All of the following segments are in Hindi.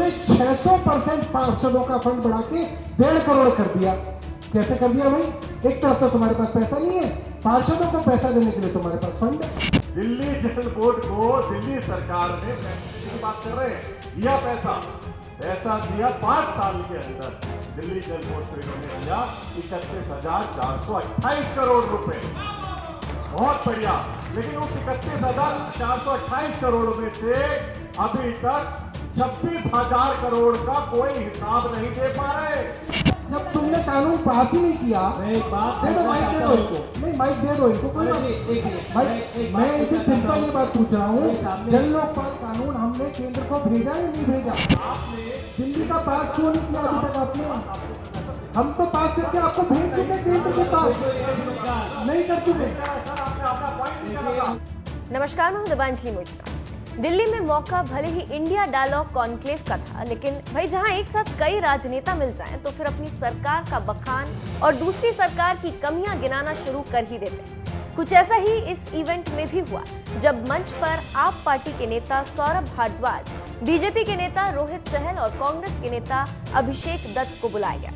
इन्होंने 600% पार्षदों का फंड बढ़ा के 1.5 करोड़ कर दिया। कैसे कर दिया भाई? एक तरफ तो तुम्हारे पास पैसा नहीं है, पार्षदों को पैसा देने के लिए तुम्हारे पास फंड है। दिल्ली जल बोर्ड को दिल्ली सरकार ने पैसे की बात कर रहे हैं, दिया पैसा दिया 5 साल के अंदर दिल्ली जल बोर्ड को इन्होंने दिया 31,428 करोड़ रुपए। बहुत बढ़िया। लेकिन उस 31,428 करोड़ में से अभी तक 26,000 करोड़ का कोई हिसाब नहीं दे पा रहे। जब तुमने कानून पास ही नहीं किया, दे दो माइक, दे दो इनको। नहीं, माइक दे दो इनको, कोई भाई। मैं इनसे सिंपल ये बात पूछ रहा हूँ, जन लोकपाल कानून हमने केंद्र को भेजा या नहीं भेजा? आपने दिल्ली का पास क्यों नहीं किया अभी तक आपने? हम तो पास करके आपको भेज चुके केंद्र के पास, नहीं कर चुके। नमस्कार, मैं हूं दिव्यांजलि मोइत्रा। दिल्ली में मौका भले ही इंडिया डायलॉग कॉन्क्लेव का था, लेकिन भाई जहां एक साथ कई राजनेता मिल जाएं तो फिर अपनी सरकार का बखान और दूसरी सरकार की कमियां गिनाना शुरू कर ही देते हैं। कुछ ऐसा ही इस इवेंट में भी हुआ, जब मंच पर आप पार्टी के नेता सौरभ भारद्वाज, बीजेपी के नेता रोहित चहल और कांग्रेस के नेता अभिषेक दत्त को बुलाया गया।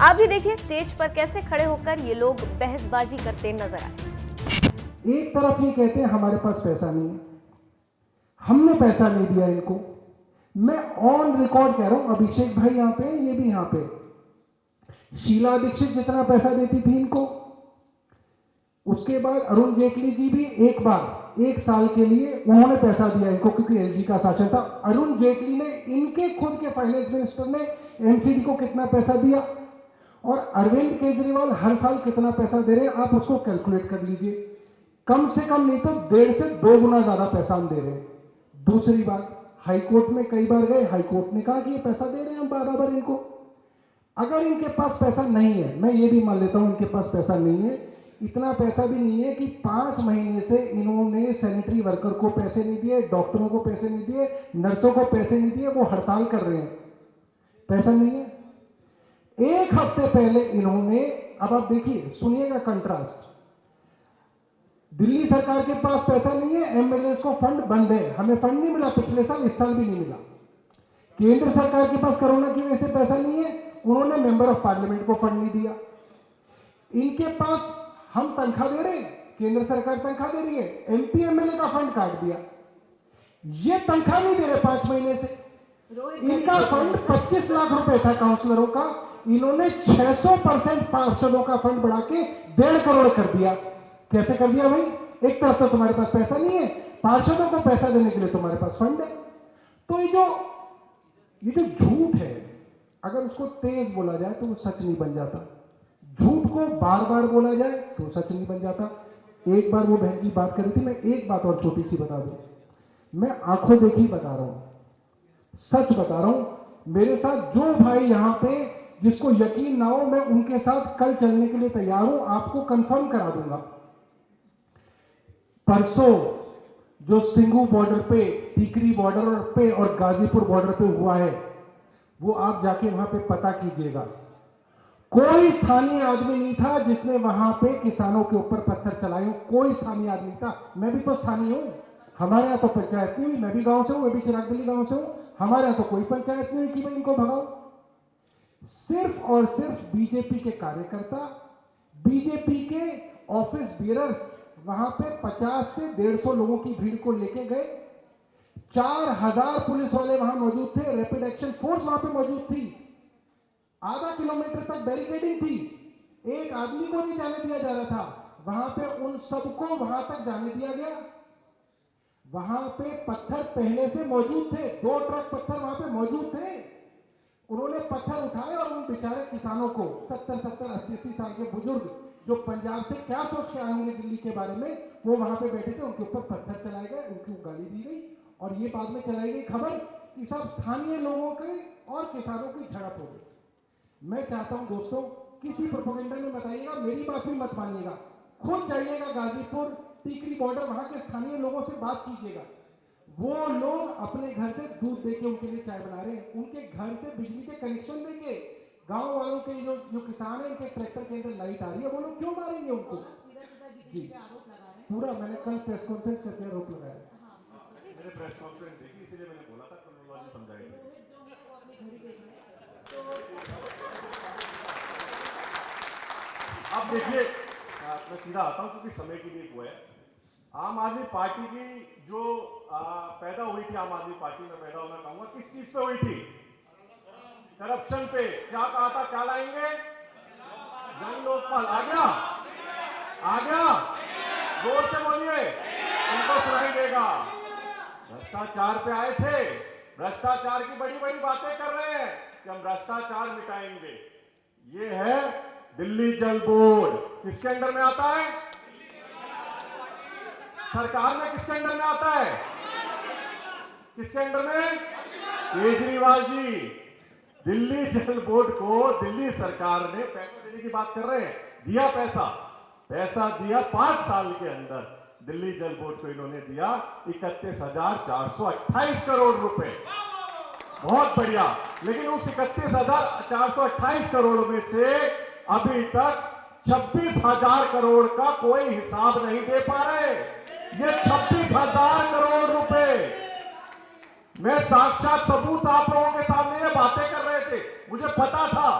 आप भी देखिए स्टेज पर कैसे खड़े होकर ये लोग बहसबाजी करते नजर आए। एक तरफ ये कहते हैं हमारे पास पैसा नहीं है, हमने पैसा नहीं दिया इनको। मैं ऑन रिकॉर्ड कह रहा हूं, अभिषेक भाई यहां पे, ये भी यहां पे, शीला दीक्षित जितना पैसा देती थी इनको, उसके बाद अरुण जेटली जी भी एक बार 1 साल के लिए उन्होंने पैसा दिया इनको, क्योंकि एलजी का शासन था। अरुण जेटली ने, इनके खुद के फाइनेंस मिनिस्टर ने एमसीडी को कितना पैसा दिया, और अरविंद केजरीवाल हर साल कितना पैसा दे रहे हैं, आप उसको कैलकुलेट कर लीजिए। कम से कम नहीं तो 1.5 से 2 गुना ज्यादा पैसा हम दे रहे हैं। दूसरी बात, हाईकोर्ट में कई बार गए, हाईकोर्ट ने कहा कि ये पैसा दे रहे हैं हम बराबर इनको। अगर इनके पास पैसा नहीं है, मैं ये भी मान लेता हूं इनके पास पैसा नहीं है, इतना पैसा भी नहीं है कि 5 महीने से इन्होंने सैनिटरी वर्कर को पैसे नहीं दिए, डॉक्टरों को पैसे नहीं दिए, नर्सों को पैसे नहीं दिए, वो हड़ताल कर रहे हैं, पैसा नहीं है। 1 हफ्ते पहले इन्होंने, अब आप देखिए, सुनिएगा कंट्रास्ट, दिल्ली सरकार के पास पैसा नहीं है, एमएलए को फंड बंद है, हमें फंड नहीं मिला पिछले साल, इस साल भी नहीं मिला। केंद्र सरकार के पास कोरोना की वजह से पैसा नहीं है, उन्होंने मेंबर ऑफ पार्लियामेंट को फंड नहीं दिया। इनके पास हम तनख्वाह दे रहे हैं, केंद्र सरकार तनख्वाह दे रही है, एमपी एमएलए का फंड काट दिया, ये तनख्वाह नहीं दे रहे 5 महीने से। इनका फंड 25 लाख रुपए था काउंसलरों का, इन्होंने 600% पार्षदों का फंड बढ़ा के 1.5 करोड़ कर दिया। कैसे कर दिया भाई? एक तरफ तो तुम्हारे पास पैसा नहीं है, पार्षदों को पैसा देने के लिए तुम्हारे पास फंड है। तो ये जो झूठ है, अगर उसको तेज बोला जाए तो वो सच नहीं बन जाता, झूठ को बार बार बोला जाए तो सच नहीं बन जाता। एक बार वो बहन जी बात कर रही थी, मैं एक बात और छोटी सी बता दूं, मैं आंखों देखी बता रहा हूं, सच बता रहा हूं। मेरे साथ जो भाई यहां पे, जिसको यकीन ना हो, मैं उनके साथ कल चलने के लिए तैयार हूं, आपको कंफर्म करा दूंगा। परसों जो सिंगू बॉर्डर पे, टीकरी बॉर्डर पे और गाजीपुर बॉर्डर पे हुआ है, वो आप जाके वहां पे पता कीजिएगा। कोई स्थानीय आदमी नहीं था जिसने वहां पे किसानों के ऊपर पत्थर चलाए हो, कोई स्थानीय आदमी था। मैं भी तो स्थानीय हूं, हमारे यहां तो पंचायत नहीं हुई, मैं भी गांव से हूं, मैं भी चिराग दिल्ली गांव से हूं, हमारे यहां तो कोई पंचायत नहीं हुई कि मैं इनको भगाऊं। सिर्फ और सिर्फ बीजेपी के कार्यकर्ता, बीजेपी के ऑफिस बियरर्स वहां पे 50 से 150 लोगों की भीड़ को लेके गए, 4000 पुलिस वाले वहां मौजूद थे, रैपिड एक्शन फोर्स वहां पे मौजूद थी, आधा किलोमीटर तक बैरिकेडिंग थी, एक आदमी को नहीं जाने दिया जा रहा था, वहां पे उन सबको वहां तक जाने दिया गया। वहां पे पत्थर पहले से मौजूद थे, 2 ट्रक पत्थर वहां पे मौजूद थे, उन्होंने पत्थर उठाए और उन बेचारे किसानों को, 70-70, 80-80 साल के बुजुर्ग जो पंजाब से क्या सोच के आए होंगे दिल्ली के बारे में, वो वहां पे बैठे थे, उनके ऊपर पत्थर चलाए गए, उनको गाली दी गई, और ये बाद में चलाई गई खबर कि सब स्थानीय लोगों के और किसानों की झड़प हो गई। मैं चाहता हूं दोस्तों, किसी प्रोपेगेंडा में बताइएगा, मेरी बात भी मत मानिएगा, खुद जाइएगा गाजीपुर, टीकरी बॉर्डर, वहां के स्थानीय लोगों से बात कीजिएगा। वो लोग अपने घर से दूध देके उनके लिए चाय बना रहे हैं, उनके घर से बिजली के कनेक्शन देके, गांव वालों के जो किसान है, इनके ट्रैक्टर के अंदर लाइट आ रही है, वो लोग क्यों मारेंगे उनको? पूरा मैंने कल प्रेस कॉन्फ्रेंस करके आरोप लगाया। मैंने प्रेस कॉन्फ्रेंस देखी, इसलिए मैंने बोला था, टेक्नोलॉजी समझाएगी। अब देखिए, मैं सीधा आता हूं क्योंकि समय की भी वो है। आम आदमी पार्टी की जो पैदा हुई थी, आम आदमी पार्टी में पैदा होना कहूंगा, किस चीज पे हुई थी? करप्शन पे। क्या कहा था, क्या लाएंगे? जन लोकपाल। आ गया? आ गया? जोर से बोलिए, उनको सुनाई देगा। भ्रष्टाचार पे आए थे, भ्रष्टाचार की बड़ी बड़ी बातें कर रहे हैं कि हम भ्रष्टाचार मिटाएंगे। ये है दिल्ली जल बोर्ड। किसके अंडर में आता है? सरकार में किसके अंडर में आता है? किसके अंडर में? केजरीवाल जी। दिल्ली जल बोर्ड को दिल्ली सरकार ने पैसा देने की बात कर रहे हैं, दिया पैसा, पैसा दिया 5 साल के अंदर। दिल्ली जल बोर्ड को इन्होंने दिया 31,428 करोड़ रुपए। बहुत बढ़िया। लेकिन उस 31,428 करोड़ में से अभी तक 26,000 करोड़ का कोई हिसाब नहीं दे पा रहे। ये 26,000 करोड़ रुपए, मैं साक्षात सबूत आप लोगों के सामने ये बातें कर रहे थे। मुझे पता था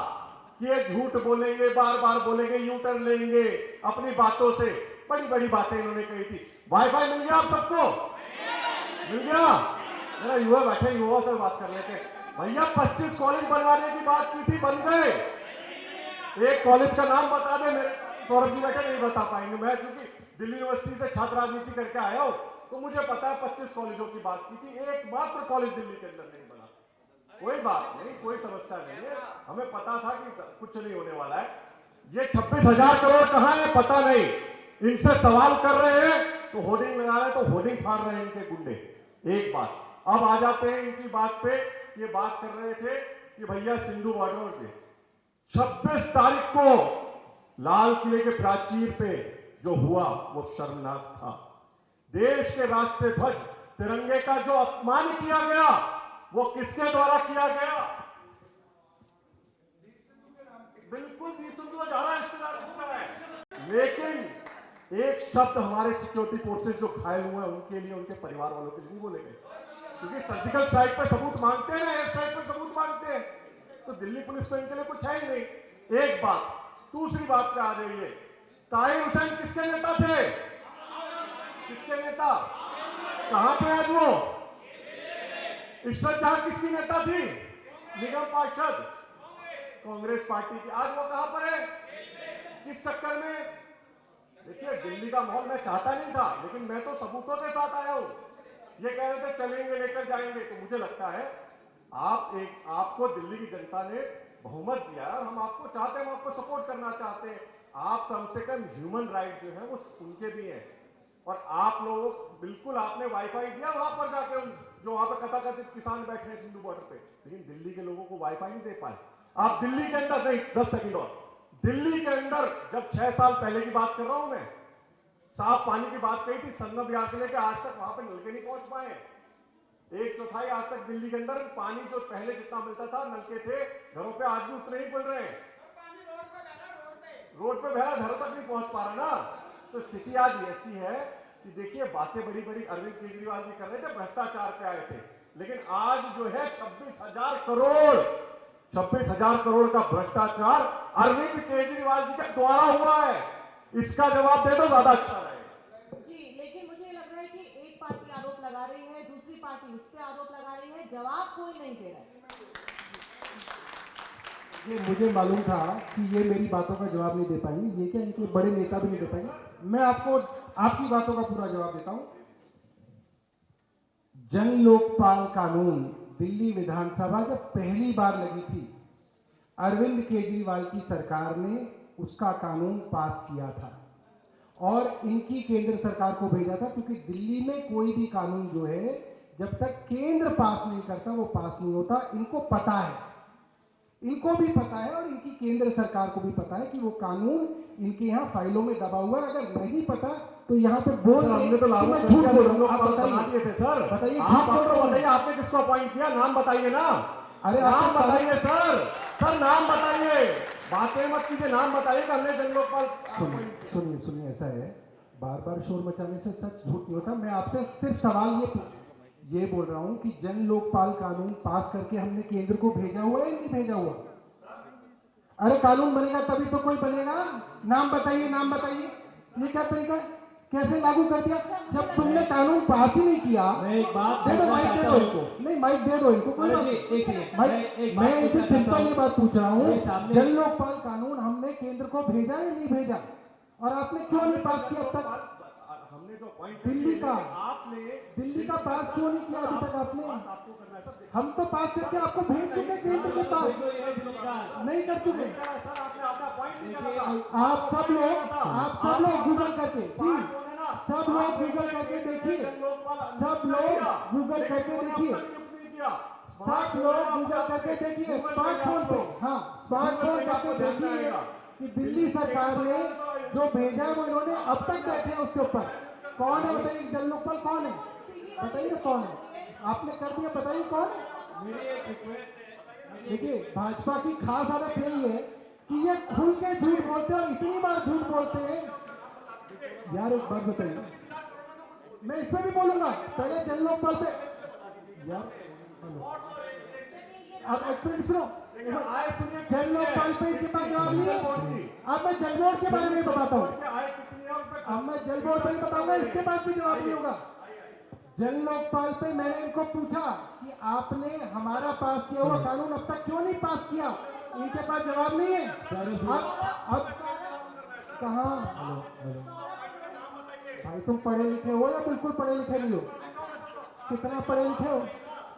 कि ये झूठ बोलेंगे, बार बार बोलेंगे, यू टर्न लेंगे अपनी बातों से। बड़ी बड़ी बातें इन्होंने कही थी। वाईफाई मिल गया आप सबको? मिल गया? मेरा युवा बैठे, युवा से बात कर रहे थे। भैया 25 कॉलेज बनवाने की बात की थी, बन गए। एक कॉलेज का नाम बता दे। मेरे सौरभ जी बैठे, नहीं बता पाएंगे। मैं क्योंकि दिल्ली यूनिवर्सिटी से छात्र राजनीति करके आया हूं, तो मुझे पता है 25 कॉलेजों की बात की थी। एक मात्र कॉलेज दिल्ली के अंदर नहीं बना। कोई बात नहीं, कोई समस्या नहीं है। हमें पता था कि कुछ नहीं होने वाला है। ये 26,000 करोड़ कहां है पता नहीं। इनसे सवाल कर रहे हैं तो होर्डिंग लगा रहे हैं, तो होर्डिंग फाड़ रहे हैं इनके गुंडे। एक बात। अब आ जाते हैं इनकी बात पे। ये बात कर रहे थे कि भैया सिंधु बॉर्डर पे 26 तारीख को लाल किले के प्राचीर पे जो हुआ वो शर्मनाक था। देश के राष्ट्रीय ध्वज तिरंगे का जो अपमान किया गया वो किसके द्वारा किया गया? बिल्कुल दीप सिंधु जा रहा है। लेकिन एक शब्द हमारे सिक्योरिटी फोर्सेस जो घायल हुए हैं उनके लिए, उनके परिवार वालों के लिए नहीं बोले गए, क्योंकि सर्जिकल स्ट्राइक पे सबूत मांगते हैं ना, एयर स्ट्राइक पे सबूत मांगते हैं। तो दिल्ली पुलिस को इनके लिए कुछ है ही नहीं। एक बात। दूसरी बात पे आ जाइए, ताहिर हुसैन किसके नेता थे? किसके नेता? कहां पे आज वो? इशरत जहां किसकी नेता थी? निगम पार्षद कांग्रेस पार्टी की। आज वो कहां पर है? किस चक्कर में? देखिए, दिल्ली का माहौल मैं चाहता नहीं था, लेकिन मैं तो सबूतों के साथ आया हूं। ये कह रहे थे चलेंगे, लेकर जाएंगे, तो मुझे लगता है आपको दिल्ली की जनता ने बहुमत दिया है और हम आपको चाहते हैं, हम आपको सपोर्ट करना चाहते हैं। आप कम से कम ह्यूमन राइट जो है वो उनके भी हैं। और आप लोग बिल्कुल, आपने वाईफाई दिया वहां पर जाके, जो वहां पर कथाकथित किसान बैठे हैं सिंधु बॉर्डर पे, लेकिन दिल्ली के लोगों को वाईफाई नहीं दे पाए। आप दिल्ली के अंदर नहीं, 10 सेकंड और, दिल्ली के अंदर जब 6 साल पहले की बात कर रहा हूं मैं, साफ पानी की बात कही थी, संगम बिहार से लेकर आज तक वहां पर नलके नहीं पहुंच पाए। 1/4 आज तक दिल्ली के अंदर पानी जो पहले जितना मिलता था, नलके थे घरों पे, आज भी उतने ही मिल रहे हैं। रोड पे बह रहा, घर तक नहीं पहुंच पा रहा ना। तो स्थिति आज ऐसी है कि देखिए, बातें बड़ी बड़ी अरविंद केजरीवाल जी कर रहे थे, भ्रष्टाचार पे आए थे, लेकिन आज जो है 26,000 करोड़ का भ्रष्टाचार अरविंद केजरीवाल जी के द्वारा हुआ है। इसका जवाब दे दो, ज्यादा अच्छा रहेगा। जी, लेकिन मुझे लग रहा है कि एक पार्टी आरोप लगा रही है, दूसरी पार्टी उस पर आरोप लगा रही है, जवाब कोई नहीं दे रहा है। ये मुझे मालूम था कि ये मेरी बातों का जवाब नहीं दे पाएंगे। ये क्या, इनके बड़े नेता भी नहीं दे पाएंगे। मैं आपको आपकी बातों का पूरा जवाब देता हूं। जन लोकपाल कानून दिल्ली विधानसभा जब पहली बार लगी थी, अरविंद केजरीवाल की सरकार ने उसका कानून पास किया था और इनकी केंद्र सरकार को भेजा था, क्योंकि दिल्ली में कोई भी कानून जो है जब तक केंद्र पास नहीं करता वो पास नहीं होता। इनको पता है, इनको भी पता है और इनकी केंद्र सरकार को भी पता है कि वो कानून इनके यहाँ फाइलों में दबा हुआ है। अगर नहीं पता तो यहाँ पे बोल रहे हैं, तो लागू झूठ बोल रहा हूँ। आप बताइए थे सर, बताइए, बताइए आपने किसको अपॉइंट किया, नाम बताइए ना। अरे नाम बताइए सर, नाम बताइए, बातें मत कीजिए, नाम बताइए कि हमने जन लोकपाल। सुनिए, ऐसा है, बार बार शोर मचाने से सच झूठ नहीं होता। मैं आपसे सिर्फ सवाल ये बोल रहा हूं कि जन लोकपाल कानून पास करके हमने केंद्र को भेजा हुआ है या नहीं भेजा हुआ? अरे कानून बनेगा तभी तो कोई बनेगा। नाम बताइए, नाम बताइए। ये क्या तरीका है? कैसे लागू कर दिया जब तुमने कानून पास ही नहीं किया? मैं एक बात दे दो, पूछना माइक दे चाहता दो हूं। इनको। नहीं, माइक दे दो इनको, कोई बात अरे नहीं। जी, एक सेकंड, भाई, एक बात मैं इनसे पूछना चाहता सिंपल ये हूं। बात पूछ रहा हूँ, मेरे सामने- जन लोकपाल कानून हमने केंद्र को भेजा या नहीं भेजा? और आपने क्यों नहीं पास किया अब तक? हमने जो पॉइंट दिल्ली का आपने दिल्ली का पास क्यों नहीं किया अभी तक आपने? आपको करना है सर। हम तो पास करके आपको भेज चुके केंद्र के पास, नहीं कर चुके। सर आपने अपना पॉइंट नहीं करा। आप सब लोग गूगल करके जी, सब लोग गूगल करके देखिए, सब लोग गूगल करके देखिए, सब लोग गूगल करके देखिए स्मार्टफोन पे। हाँ, स्मार्टफोन करके देखिए कि दिल्ली सरकार ने जो भेजा है वो इन्होंने अब तक बैठे हैं उसके ऊपर। कौन है बताइए? जन लोकपाल कौन है? बताइए कौन है? आपने कर दिया, बताइए कौन है? मेरी एक रिक्वेस्ट है, देखिए, भाजपा की खास आदत यही है कि ये खुल के झूठ बोलते हैं और इतनी बार झूठ बोलते हैं। यार एक बात बताइए, मैं इसमें भी बोलूंगा, पहले जन लोकपाल पे यार, अब एक मिनट सुनो, जन लोकपाल पे इसके पास जवाब नहीं है। अब मैं जल बोर्ड के बारे में बताता हूँ, अब मैं जल बोर्ड पे ही बताऊंगा, इसके पास भी जवाब नहीं होगा। जन लोकपाल पे मैंने इनको पूछा कि आपने हमारा पास किया हुआ कानून अब तक क्यों नहीं पास किया? इनके पास जवाब नहीं है। अब कहाँ? भाई तुम पढ़े लिखे हो या बिल्कुल पढ़े लिखे नहीं हो? कितना पढ़े लिखे हो?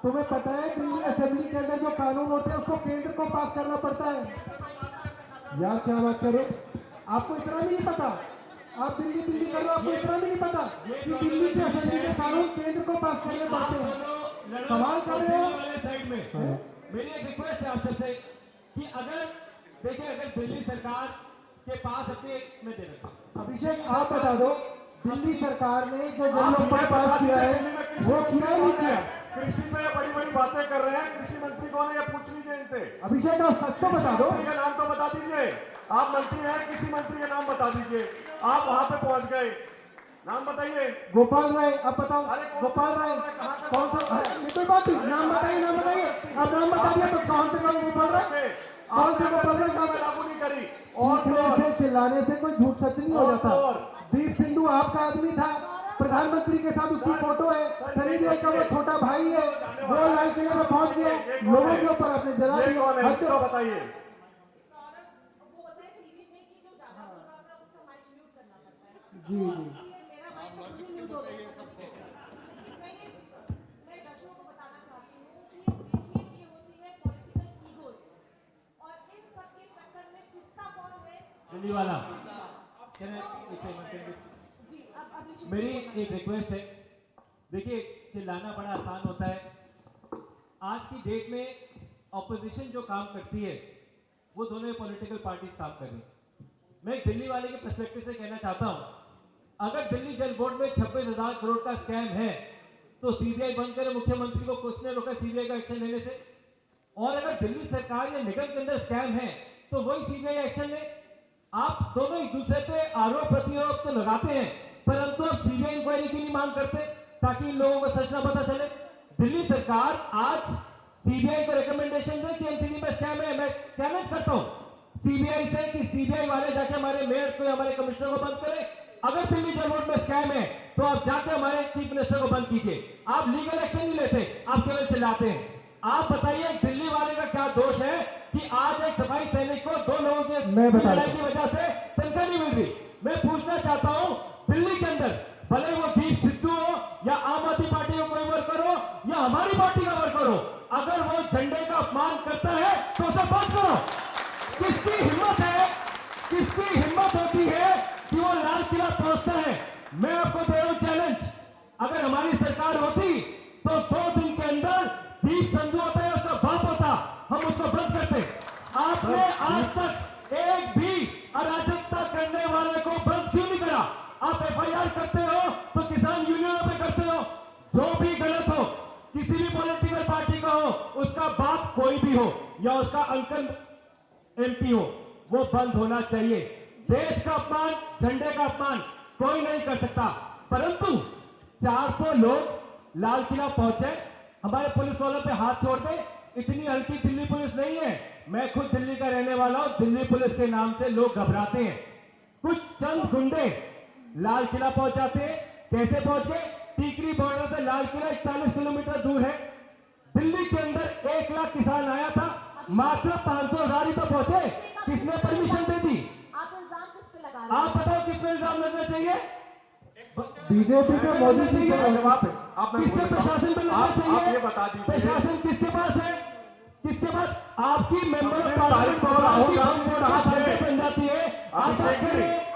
तुम्हें पता है दिल्ली असेंबली के अंदर जो कानून होते हैं उसको केंद्र को पास करना पड़ता है। यार क्या बात करो, आपको इतना भी नहीं पता? आप दिल्ली दिल्ली कर रहे हो, आपको इतना भी नहीं पता कि दिल्ली के असेंबली के कानून केंद्र को पास करने पड़ते हैं? कमाल कर रहे हो। वाले साइड में मेरी एक रिक्वेस्ट है आप सबसे कि अगर देखिए, अगर दिल्ली सरकार के पास अपने मैं दे रहा हूं। अभिषेक आप बता दो, दिल्ली सरकार ने जो जन लोकपाल पास किया है वो किया है नहीं किया? कृषि पे बड़ी बड़ी बातें कर रहे हैं। कृषि मंत्री कौन है ये पूछ लीजिए इनसे। अभिषेक आप सच तो बता दो। मंत्री का नाम तो बता दीजिए। आप मंत्री हैं, कृषि मंत्री का नाम बता दीजिए। आप वहां पे पहुंच गए, नाम बताइए। गोपाल राय, आप बताओ। अरे कौन गोपाल राय कहाँ का कौन सा? ये कोई बात नहीं, नाम बताइए, नाम बताइए। अब नाम बता दिया तो कौन से कौन गोपाल राय? कौन से गोपाल राय? आपने लागू नहीं करी। और चीखने से चिल्लाने से कोई झूठ सच नहीं हो जाता। दीप सिंधु आपका आदमी था, प्रधानमंत्री के साथ उसकी फोटो है, सनी देओल का वो छोटा भाई है, वो लाल किले में पहुंच गए, लोगों के ऊपर अपने जला ये कौन है इसको दिया। बताइए। सौरभ वो होता है टीवी में कि जो ज्यादा बोल रहा होता है उसका माइक म्यूट करना पड़ता है। जी जी, इसलिए मेरा माइक खुद ही म्यूट हो गया कभी कभी। लेकिन मैं दर्शकों को बताना चाहती हूँ कि देखिए ये होती है पॉलिटिकल ईगोस, और इन सब के चक्कर में किसका कौन है। दिल्ली वाला Can I- एक सेकंड, जी अब अभिषेक मेरी एक रिक्वेस्ट है। देखिए, चिल्लाना बड़ा आसान होता है। आज की डेट में ऑपोजिशन जो काम करती है वो दोनों पॉलिटिकल पार्टीज काम कर रही है। मैं एक दिल्ली वाले के पर्सपेक्टिव से कहना चाहता हूं, अगर दिल्ली जल बोर्ड में 26,000 करोड़ का स्कैम है तो सीबीआई बंद करे, मुख्यमंत्री को कुछ ने रोका सीबीआई का एक्शन लेने से। और अगर दिल्ली सरकार या निगम के अंदर स्कैम है तो वही सीबीआई एक्शन ले। आप दोनों एक दूसरे पे आरोप प्रत्यारोप तो लगाते हैं, परंतु आप सीबीआई इंक्वायरी की नहीं मांग करते ताकि इन लोगों को सच ना पता चले। दिल्ली सरकार आज सीबीआई को रिकमेंडेशन दे कि एनसीबी में स्कैम है। मैं चैलेंज करता हूं सीबीआई से कि सीबीआई वाले जाके हमारे मेयर को, हमारे कमिश्नर को बंद करें। अगर दिल्ली जल बोर्ड में स्कैम है तो आप जाके हमारे चीफ मिनिस्टर को बंद कीजिए। आप लीगल एक्शन नहीं लेते, आप केवल चिल्लाते हैं। आप बताइए दिल्ली वाले का क्या दोष है कि आज एक सफाई सैनिक को 2 लोगों मैं के बता लड़ाई की वजह से तनख्वाह नहीं मिल रही। मैं पूछना चाहता हूं, दिल्ली के अंदर भले वो दीप सिद्धू हो या आम आदमी पार्टी का कोई वर्कर हो या हमारी पार्टी का वर्कर हो, अगर वो झंडे का अपमान करता है तो उसे बंद करो। किसकी हिम्मत है, किसकी हिम्मत होती है कि वो लाल किला पहुंचता है? मैं आपको दे रहा हूं चैलेंज, अगर हमारी सरकार होती तो 2 दिन के अंदर दीप संधू होता है, उसका बाप होता, हम उसको बंद करते। आपने आज तक एक भी अराजकता करने वाले को बंद क्यों नहीं करा? आप एफआईआर करते हो तो किसान यूनियनों पे करते हो। जो भी गलत हो, किसी भी पॉलिटिकल पार्टी का हो, उसका बाप कोई भी हो या उसका अंकल एमपी हो, वो बंद होना चाहिए। देश का अपमान, झंडे का अपमान कोई नहीं कर सकता। परंतु 400 लोग लाल किला पहुंचे, हमारे पुलिस वालों पे हाथ छोड़ दे, इतनी हल्की दिल्ली पुलिस नहीं है। मैं खुद दिल्ली का रहने वाला हूं। दिल्ली पुलिस के नाम से लोग घबराते हैं। कुछ चंद गुंडे लाल किला पहुंच जाते हैं। कैसे पहुंचे? टीकरी बॉर्डर से लाल किला 41 किलोमीटर दूर है। दिल्ली के अंदर 1 लाख किसान आया था, मात्र 500,000 ही तो पहुंचे। किसने परमिशन दे दी? आप इल्जाम किस पे लगा रहे हैं? आप बताओ किस पे इल्जाम लगना चाहिए? बीजेपी के मोदी जी के जवाब आप मैं किसके बोल देता हूं। प्रशासन पे लगना आप चाहिए? ये बता दीजिए प्रशासन किसके पास है? किसके पास? आपकी मेंबर ऑफ अपने पार्लियामेंट तारीख को राहुल राहुल गांधी ने कहा गांधी है। बन जाती है। आप बात अभिषेक कर रहे जी, हैं।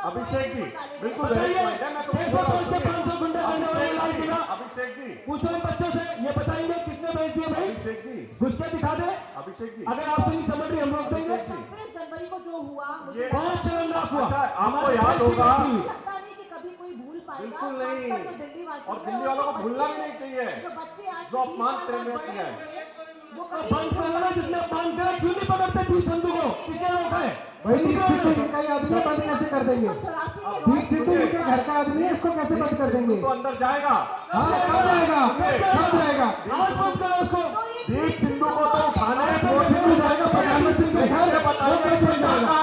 अभिषेक जी, बिल्कुल बताइए, है, मैं तो 600 से 500 गुंडे करने वाले लाल किला। अभिषेक जी, पूछो इन बच्चों से, ये बताएंगे किसने भेज दिए भाई? अभिषेक जी, घुस के दिखा दे। अभिषेक जी, अगर आप नहीं समझ रही हम रोक देंगे। अभिषेक जी, 26 जनवरी को जो हुआ मुझे ये बहुत शर्मनाक हुआ। अच्छा, आपको हमारे याद देश की होगा। बेटी हुई। लगता नहीं कि कभी कोई भूल पाएगा। बिल्कुल नहीं। खासकर जो दिल्ली वासी और हैं, दिल्ली वालों को जो भूलना भी बच्चे- नहीं चाहिए। जो बच्चे आज जो 20 अपमान साल प्रेम बाद में बड़े किया है। हुए, वो तो कभी बंद करो ना, जिसने बंद कर क्यों नहीं पकड़ते तीन बंदूक को? किसने रोका है? भाई दीप सिद्धू इनका ही आदमी है, बंद कैसे कर देंगे? 84 के दीप सिद्धू इनके घर का आदमी है, इसको कैसे बंद कर देंगे? तो अंदर जाएगा। हाँ कब जाएगा, कब जाएगा? आज बंद करो उसको। दीप सिंधु को तो उठाने दीप सिद्धू जाएगा प्रधानमंत्री के घर, वो कैसे जाएगा?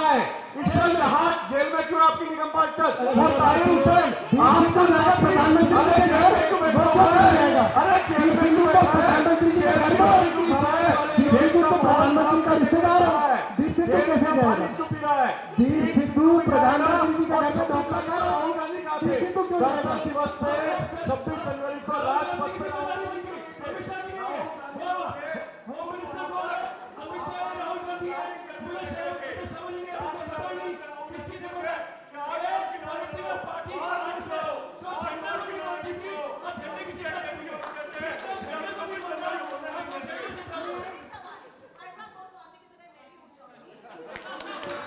ईश्वर जहाज जेल में क्यों आपकी निगम पार्षद? वो तारीख ईश्वर, आपको जाएगा प्रधानमंत्री के घर, वो कैसे जाएगा? अरे दीप सिद्धू को प्रधानमंत्री के घर में, दीप सिद्धू तो प्रधानमंत्री का रिश्तेदार है, दीप सिद्धू कैसे जाएगा? चुप ही रहा है। दीप सिद्धू प्रधानमंत्री जी का घर में डॉक्टर का राहुल गांधी का दीप सिद्धू क्यों जाएगा? गणतंत्र दिवस पे 26 जनवरी को राजपथ पे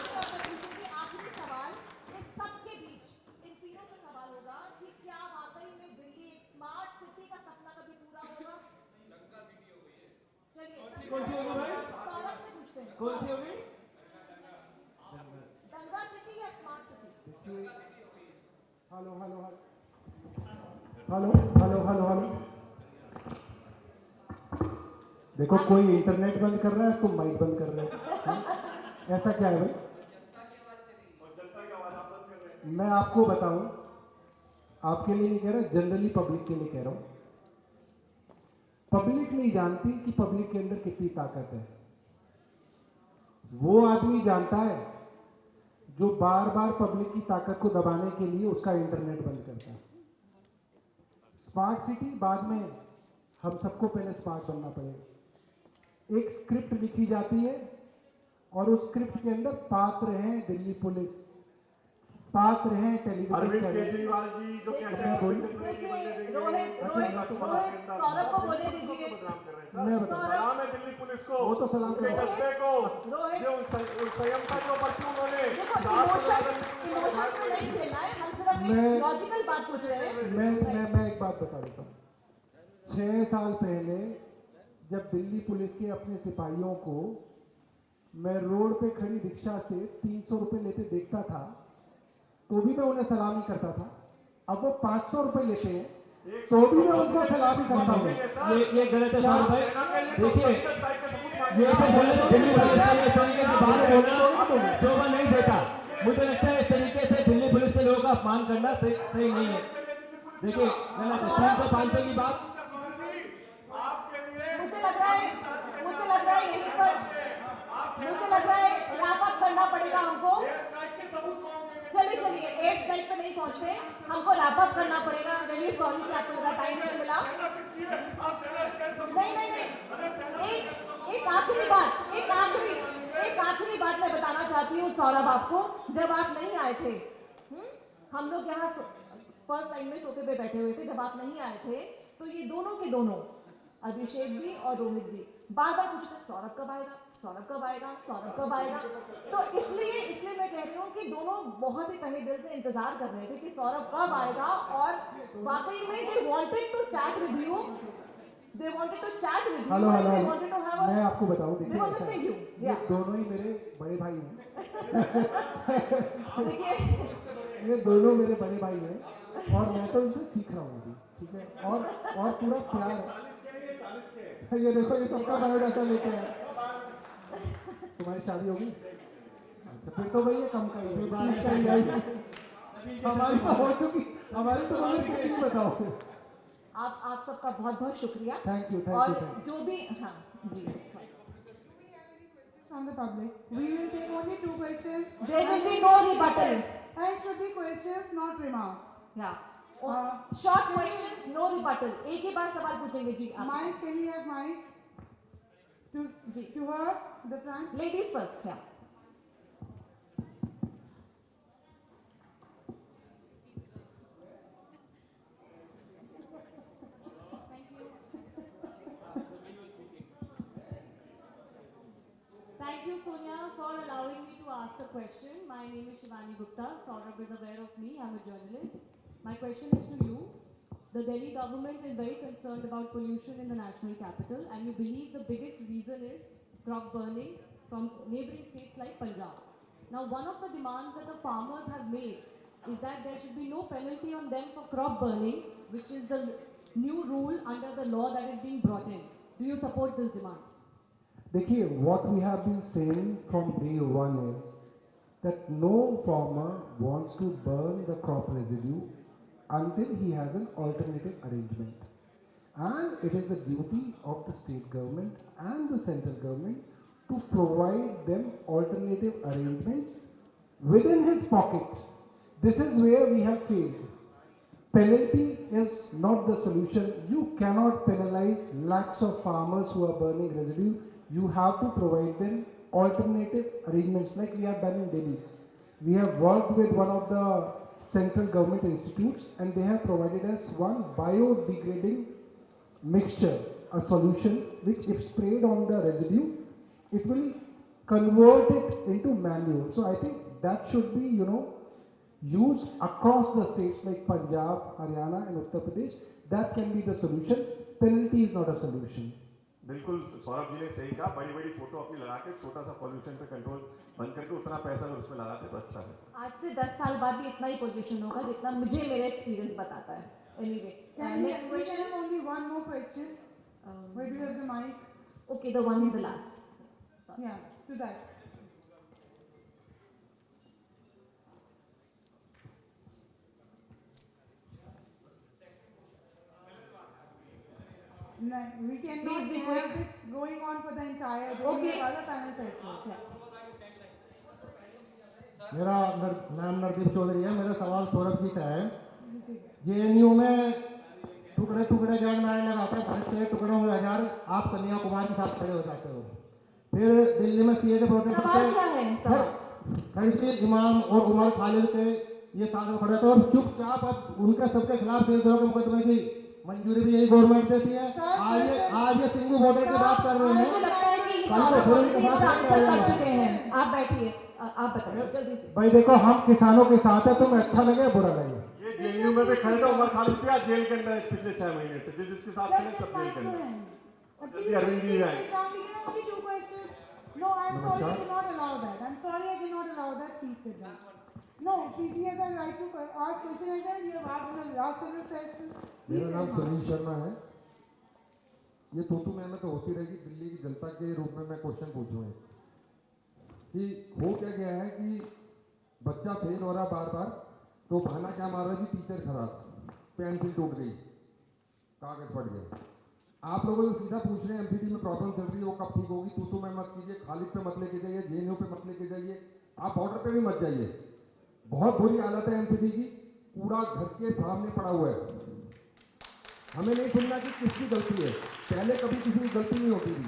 आखिरी सवाल इस सबके बीच इन तीनों से सवाल होगा कि क्या वाकई में दिल्ली एक स्मार्ट सिटी का सपना कभी पूरा होगा? चलिए कौन सी होगी भाई? सौरभ से पूछते हैं। कौन सी होगी? दंगा सिटी या smart city? Hello hello hello hello hello hello. देखो कोई इंटरनेट बंद कर रहा है, तुम माइक बंद कर रहे हो। हाँ? ऐसा क्या है भाई? मैं आपको बताऊं, आपके लिए नहीं कह रहा, जनरली पब्लिक के लिए कह रहा हूं। पब्लिक नहीं जानती कि पब्लिक के अंदर कितनी ताकत है। वो आदमी जानता है जो बार बार पब्लिक की ताकत को दबाने के लिए उसका इंटरनेट बंद करता है। स्मार्ट सिटी बाद में, हम सबको पहले स्मार्ट बनना पड़ेगा। एक स्क्रिप्ट लिखी जाती है और उस स्क्रिप्ट के अंदर पात्र हैं दिल्ली पुलिस, पात्र हैं टेलीविजन अरविंद चैनल। केजरीवाल जी जो कहते हैं देखिए, रोहित सौरभ को बोलने दीजिए। मैं बता सलाम है दिल्ली पुलिस को, वो तो सलाम उनके करो। जज्बे को, रोहित- जो उन संयम का जो बरती उन्होंने देखो इमोशन से नहीं खेलना है, हम सिर्फ मैं- एक लॉजिकल बात पूछ रहे हैं। मैं एक बात बता देता हूँ। 6 साल पहले जब दिल्ली पुलिस के अपने सिपाहियों को मैं रोड पे खड़ी रिक्शा से 300 रुपए लेते देखता था, तो भी मैं उन्हें सलामी करता था। अब वो 500 रुपए लेते हैं, तो भी मैं उनको सलामी करता हूँ। ये गलत है साहब भाई। देखिए, ये ऐसे बोले तो दिल्ली पुलिस का ये तरीके से बात बोलना शोभा नहीं देता। मुझे लगता है इस तरीके से दिल्ली पुलिस के लोगों का अपमान करना सही नहीं है। देखिए, गलत है। 300-500 की बात मुझे लग रहा है यहीं पर मुझे लग रहा है रैप अप करना पड़ेगा हमको। चलिए 8 साइड पे नहीं पहुंचते, हमको रैप अप करना पड़ेगा। रियली सॉरी कि आपको ज़्यादा टाइम नहीं मिला। नहीं, एक आखिरी बात मैं बताना चाहती हूँ सौरभ आपको। जब आप नहीं आए थे, हम लोग यहाँ फर्स्ट लाइन में सोफे पे बैठे हुए थे। जब आप नहीं आए थे तो ये दोनों के दोनों, अभिषेक भी और रोहित भी, बार बार पूछते सौरभ कब आएगा, सौरभ कब आएगा, सौरभ कब आएगा। तो इसलिए मैं कह रही हूँ कि दोनों बहुत ही तहे दिल से इंतजार कर रहे थे कि सौरभ कब आएगा। और वाकई में they wanted to chat with you, hello hello, मैं आपको बताऊं, They were देखिए missing you. ये Yeah. दोनों ही मेरे बड़े भाई हैं। देखिए, ये दोनों मेरे बड़े भाई हैं और मैं तो इनसे सीख रहा हूँ अभी, ठीक है। और पूरा प्यार है। ये देखो, ये सबका बायोडाटा लेके आया। तुम्हारी शादी होगी? अच्छा, फिर तो भैया कम का ही है, 20 का ही आएगी। हमारी तो हो चुकी, हमारी तो मुझे कितनी बताओ। आप सबका बहुत बहुत शुक्रिया। Thank you, और thank you. जो भी, हाँ जी, From the public, we will take only 2 questions. There will be no rebuttal. And it should be questions, not remarks. Yeah. Short questions, no rebuttal. एक ही बार सवाल पूछेंगे जी आप। Mike, can we have Mike? To her, the front. Ladies first, yeah. Thank you, Sonia, for allowing me to ask a question. My name is Shivani Gupta. Saurabh is aware of me. I'm a journalist. My question is to you. The Delhi government is very concerned about pollution in the national capital, and you believe the biggest reason is crop burning from neighboring states like Punjab. Now, one of the demands that the farmers have made is that there should be no penalty on them for crop burning, which is the new rule under the law that is being brought in. Do you support this demand? देखिए, what we have been saying from day one is that no farmer wants to burn the crop residue until he has an alternative arrangement. And it is the duty of the state government and the central government to provide them alternative arrangements within his pocket. This is where we have failed. Penalty is not the solution. You cannot penalize lakhs of farmers who are burning residue. You have to provide them alternative arrangements like we have done in Delhi. We have worked with one of the central government institutes and they have provided us one biodegrading mixture, a solution which if sprayed on the residue, it will convert it into manure. So I think that should be, used across the states like Punjab, Haryana and Uttar Pradesh. That can be the solution. Penalty is not a solution. बिल्कुल सौरभ जी ने सही कहा, बड़ी बड़ी फोटो अपनी लगा के छोटा सा पॉल्यूशन पे कंट्रोल बंद करके उतना पैसा अगर उसमें लगाते तो अच्छा है। आज से 10 साल बाद भी इतना ही पोल्यूशन होगा जितना मुझे मेरा एक्सपीरियंस बताता है। Anyway, next We question. can have only one more question. Where do you have the mic? Okay, the one in the last. Sorry. Yeah, to that. No, we cannot Please be have quick. this going on for the entire day. Okay. We have other panels also. Yeah. मेरा नाम नरदीप चौधरी है। मेरा सवाल सौरभ जी का है। जेएनयू में टुकड़े टुकड़े गैंग नारे लगाते हैं, 5 टुकड़ों में 1000 आप कन्याकुमारी के साथ खड़े हो जाते हो। फिर दिल्ली में सीए के प्रोटेस्ट सवाल क्या है? सवाल फैंसी इमाम और उमर खालिद के ये साथ में खड़े थे और चुपचाप अब उनके सबके खिलाफ देशद्रोह के मुकदमे की मंजूरी भी यही गवर्नमेंट देती है। आज ये सिंगू बॉर्डर की बात कर रहे हैं। मुझे लगता है कि कल को सौरभ फोन अपने के बाद आंसर कर चुके हैं। आप बैठिए, आप बताइए जल्दी से। भाई देखो, हम किसानों के साथ है, तुम्हें अच्छा लगे बुरा लगे। ये जेएनयू में भी खड़े थे, उमर खालिद भी आज जेल के अंदर है पिछले 6 महीने से, जिसके साथ खड़े सब जेल के अंदर। Please, अरविंद जी आए। sit down. We can only 2 questions. No, I'm sorry, I cannot allow that. I'm sorry, I cannot allow that. Please sit down. No, he has a right to ask question as well. You have asked in the last several sessions. मेरा नाम सलील शर्मा है। ये तू मैं तो होती रहेगी। दिल्ली की जनता के रूप में मैं क्वेश्चन पूछूंगा कि हो क्या गया है कि बच्चा फेल हो रहा बार बार, तो बहाना क्या मार रहा है कि टीचर खराब, पेंसिल टूट गई, कागज फट गया। आप लोगों को सीधा पूछ रहे हैं एमसीडी में प्रॉब्लम चल रही है, वो कब ठीक होगी। तू मैं मत कीजिए, खालिद पे मत लेके जाइए, जेएनयू पे मत लेके जाइए, आप बॉर्डर पे भी मत जाइए। बहुत बुरी हालत है एमसीडी की, कूड़ा घर के सामने पड़ा हुआ है। हमें नहीं सुनना कि किसकी गलती है, पहले कभी किसी की गलती नहीं होती थी।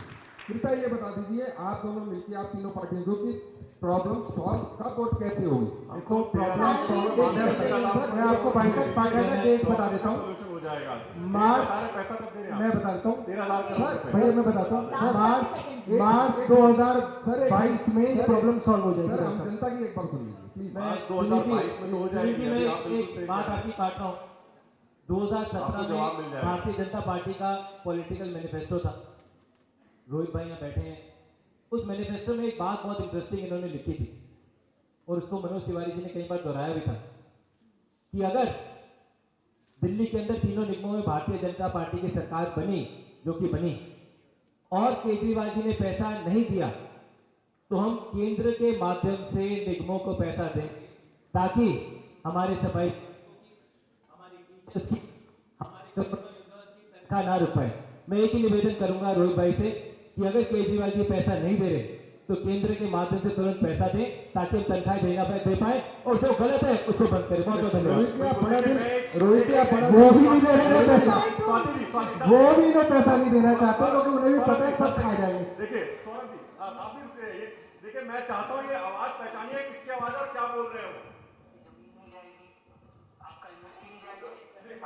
कृपया ये बता दीजिए आप दोनों मिलकर, आप तीनों पार्टियों को, कि प्रॉब्लम सॉल्व कब और कैसे होगी। देखो, मैं आपको बाकायदा डेट बता देता हूँ। सोल्यूशन हो जाएगा। मार्च, पैसा कब दे रहे हैं मैं बता देता हूँ 13 लाख करोड़ रुपए। भैया, मैं बताता हूँ। मार्च 2022 में ये प्रॉब्लम सॉल्व हो सर हम जाएगी। जनता की एक बार सुन लीजिए प्लीज। मार्च 2022 में तो हो जाएगी। मैं अभी आप बिल्कुल एक सही बात कह रहे हैं। आपकी काट रहा हूँ। 2017 आपको जवाब मिल में जाएगा। भारतीय जनता पार्टी का पॉलिटिकल मैनिफेस्टो था। रोहित भाई यहाँ बैठे हैं। उस मैनिफेस्टो में एक बात बहुत इंटरेस्टिंग इन्होंने लिखी थी और उसको मनोज तिवारी जी ने कई बार दोहराया भी था कि अगर दिल्ली के अंदर तीनों निगमों में भारतीय जनता पार्टी की सरकार बनी जो कि बनी और केजरीवाल जी ने पैसा नहीं दिया, तो हम केंद्र के माध्यम से निगमों को पैसा दें ताकि हमारे सफाई, हमारे टीचर्स की, हमारे तनख्वाह ना रुक पाए। मैं एक ही निवेदन करूंगा रोहित भाई से कि अगर केजरीवाल जी पैसा नहीं दे रहे तो केंद्र के माध्यम से तुरंत पैसा दें ताकि हम तनख्वाह दे पाए और जो गलत है उसको बंद करें। बहुत बहुत धन्यवाद। रोहित जी, आप वो भी नहीं दे रहे पैसा, वो भी इन्हें पैसा नहीं देना चाहते क्योंकि उन्हें भी पता है सब खा जाएंगे। देखिए सौरभ जी, आप भी रुकिए। ये देखिए, मैं चाहता हूँ ये आवाज पहचानिए, किसकी आवाज और क्या बोल रहे हो। जमीन नहीं जाएगी, आपका यूनिवर्सिटी नहीं जाएगा,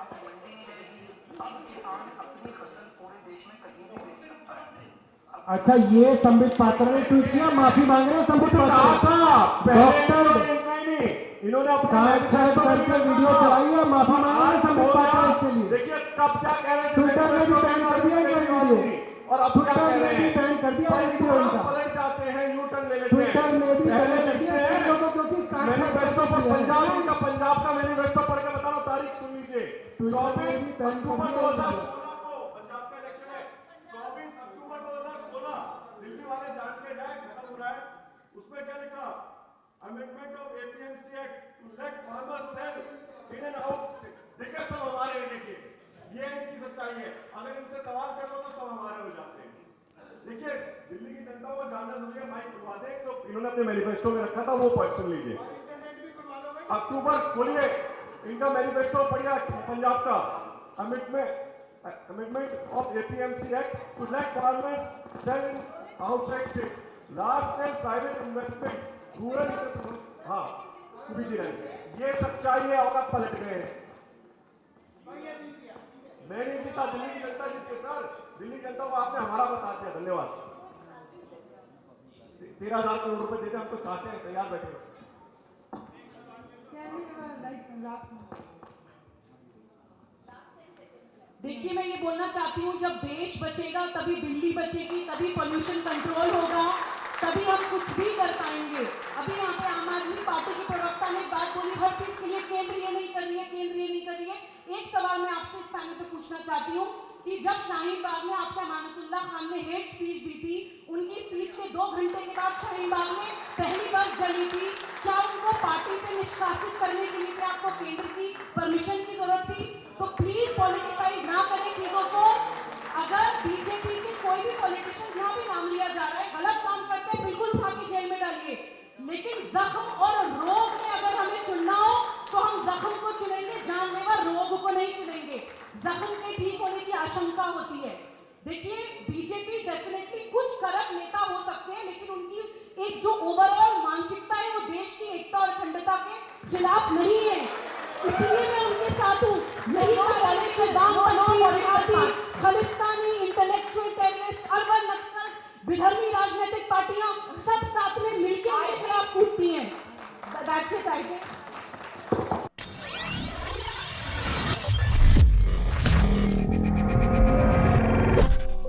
आपकी मंडी नहीं जाएगी, आपका किसान अपनी फसल पूरे देश में कहीं भी बेच सकता है। अच्छा, ये संबित पात्रा ने ट्वीट किया, माफी मांग रहे हैं संबित पात्रा। डॉक्टर इन्होंने करके वीडियो चलाई है, माफी मांग रहे हैं संबित पात्रा इसके लिए। देखिए कब क्या कह रहे थे, ट्विटर ने भी बैन कर दिया इनका वीडियो, और अब क्या कह रहे हैं, बैन कर दिया वीडियो इनका। पलट जाते हैं, यू टर्न ले लेते हैं। ट्विटर ने भी बैन कर दिया क्योंकि मैनिफेस्टो पर पंजाब का मैनिफेस्टो पढ़ के बता रहा हूं, तारीख सुन लीजिए। 24 अक्टूबर 2016 को पंजाब का इलेक्शन है। 24 अक्टूबर 2016 दिल्ली वाले जान के जाए, खत्म हो रहा है। उसमें क्या लिखा, amendment of APMC act to let farmers sell in and out. देखिए सब हमारे हैं, देखिए ये इनकी सच्चाई है। अगर इनसे सवाल कर लो तो सब हमारे हो जाते हैं। देखिए दिल्ली की जनता को जानना जरूरी है, माइक खुलवा दें तो इन्होंने अपने मैनिफेस्टो में रखा था, वो पॉइंट सुन लीजिए। अक्टूबर खोलिए, इनका मैनिफेस्टो पढ़िए पंजाब का। Amendment of APMC act to let farmers sell in outside state, large scale private investment, rural. हाँ ये सच्चाई है और आप पलट गए। मैं नहीं जीता, दिल्ली की जनता जीती है सर। दिल्ली जनता को आपने हमारा बता दिया। धन्यवाद। 13,000 करोड़ रुपए देते हम तो चाहते हैं, तैयार बैठे। देखिए, मैं ये बोलना चाहती हूँ, जब देश बचेगा तभी दिल्ली बचेगी, तभी पोल्यूशन कंट्रोल होगा, तभी हम कुछ भी कर पाएंगे। अभी यहाँ पे आम आदमी पार्टी के प्रवक्ता ने बात बोली, हर चीज के लिए केंद्र ये नहीं कर रही है, केंद्र ये नहीं कर रही है। एक सवाल मैं आपसे इस पैनल पे पूछना चाहती हूँ कि जब शाहीन बाग में आपके अमानतुल्लाह खान ने हेट स्पीच दी थी, उनकी स्पीच के 2 घंटे के बाद शाहीन बाग में पहली बस जली थी, क्या उनको पार्टी से निष्कासित करने के लिए आपको केंद्र की परमिशन की जरूरत थी? तो प्लीज पॉलिटिसाइज ना करें चीजों को। अगर बीजेपी के कोई भी पॉलिटिशियन यहाँ भी नाम लिया जा रहा है, गलत काम करते हैं, बिल्कुल उठा के जेल में डालिए, लेकिन जख्म और रोग में अगर हमें चुनना हो तो हम जख्म को चुनेंगे, जानलेवा रोग को नहीं चुनेंगे। जख्म के ठीक होने की आशंका होती है। देखिए, बीजेपी डेफिनेटली कुछ करप्ट नेता हो सकते हैं, लेकिन उनकी एक जो ओवरऑल मानसिकता है वो देश की एकता और अखंडता के खिलाफ नहीं है, इसलिए मैं उनके साथ हूँ। यही खालिस्तानी, इंटेलेक्चुअल टेररिस्ट, अर्बन नक्सल, विधर्मी राजनीतिक पार्टियां सब साथ में मिलकर उनके खिलाफ कूदती हैं। That's it, I think.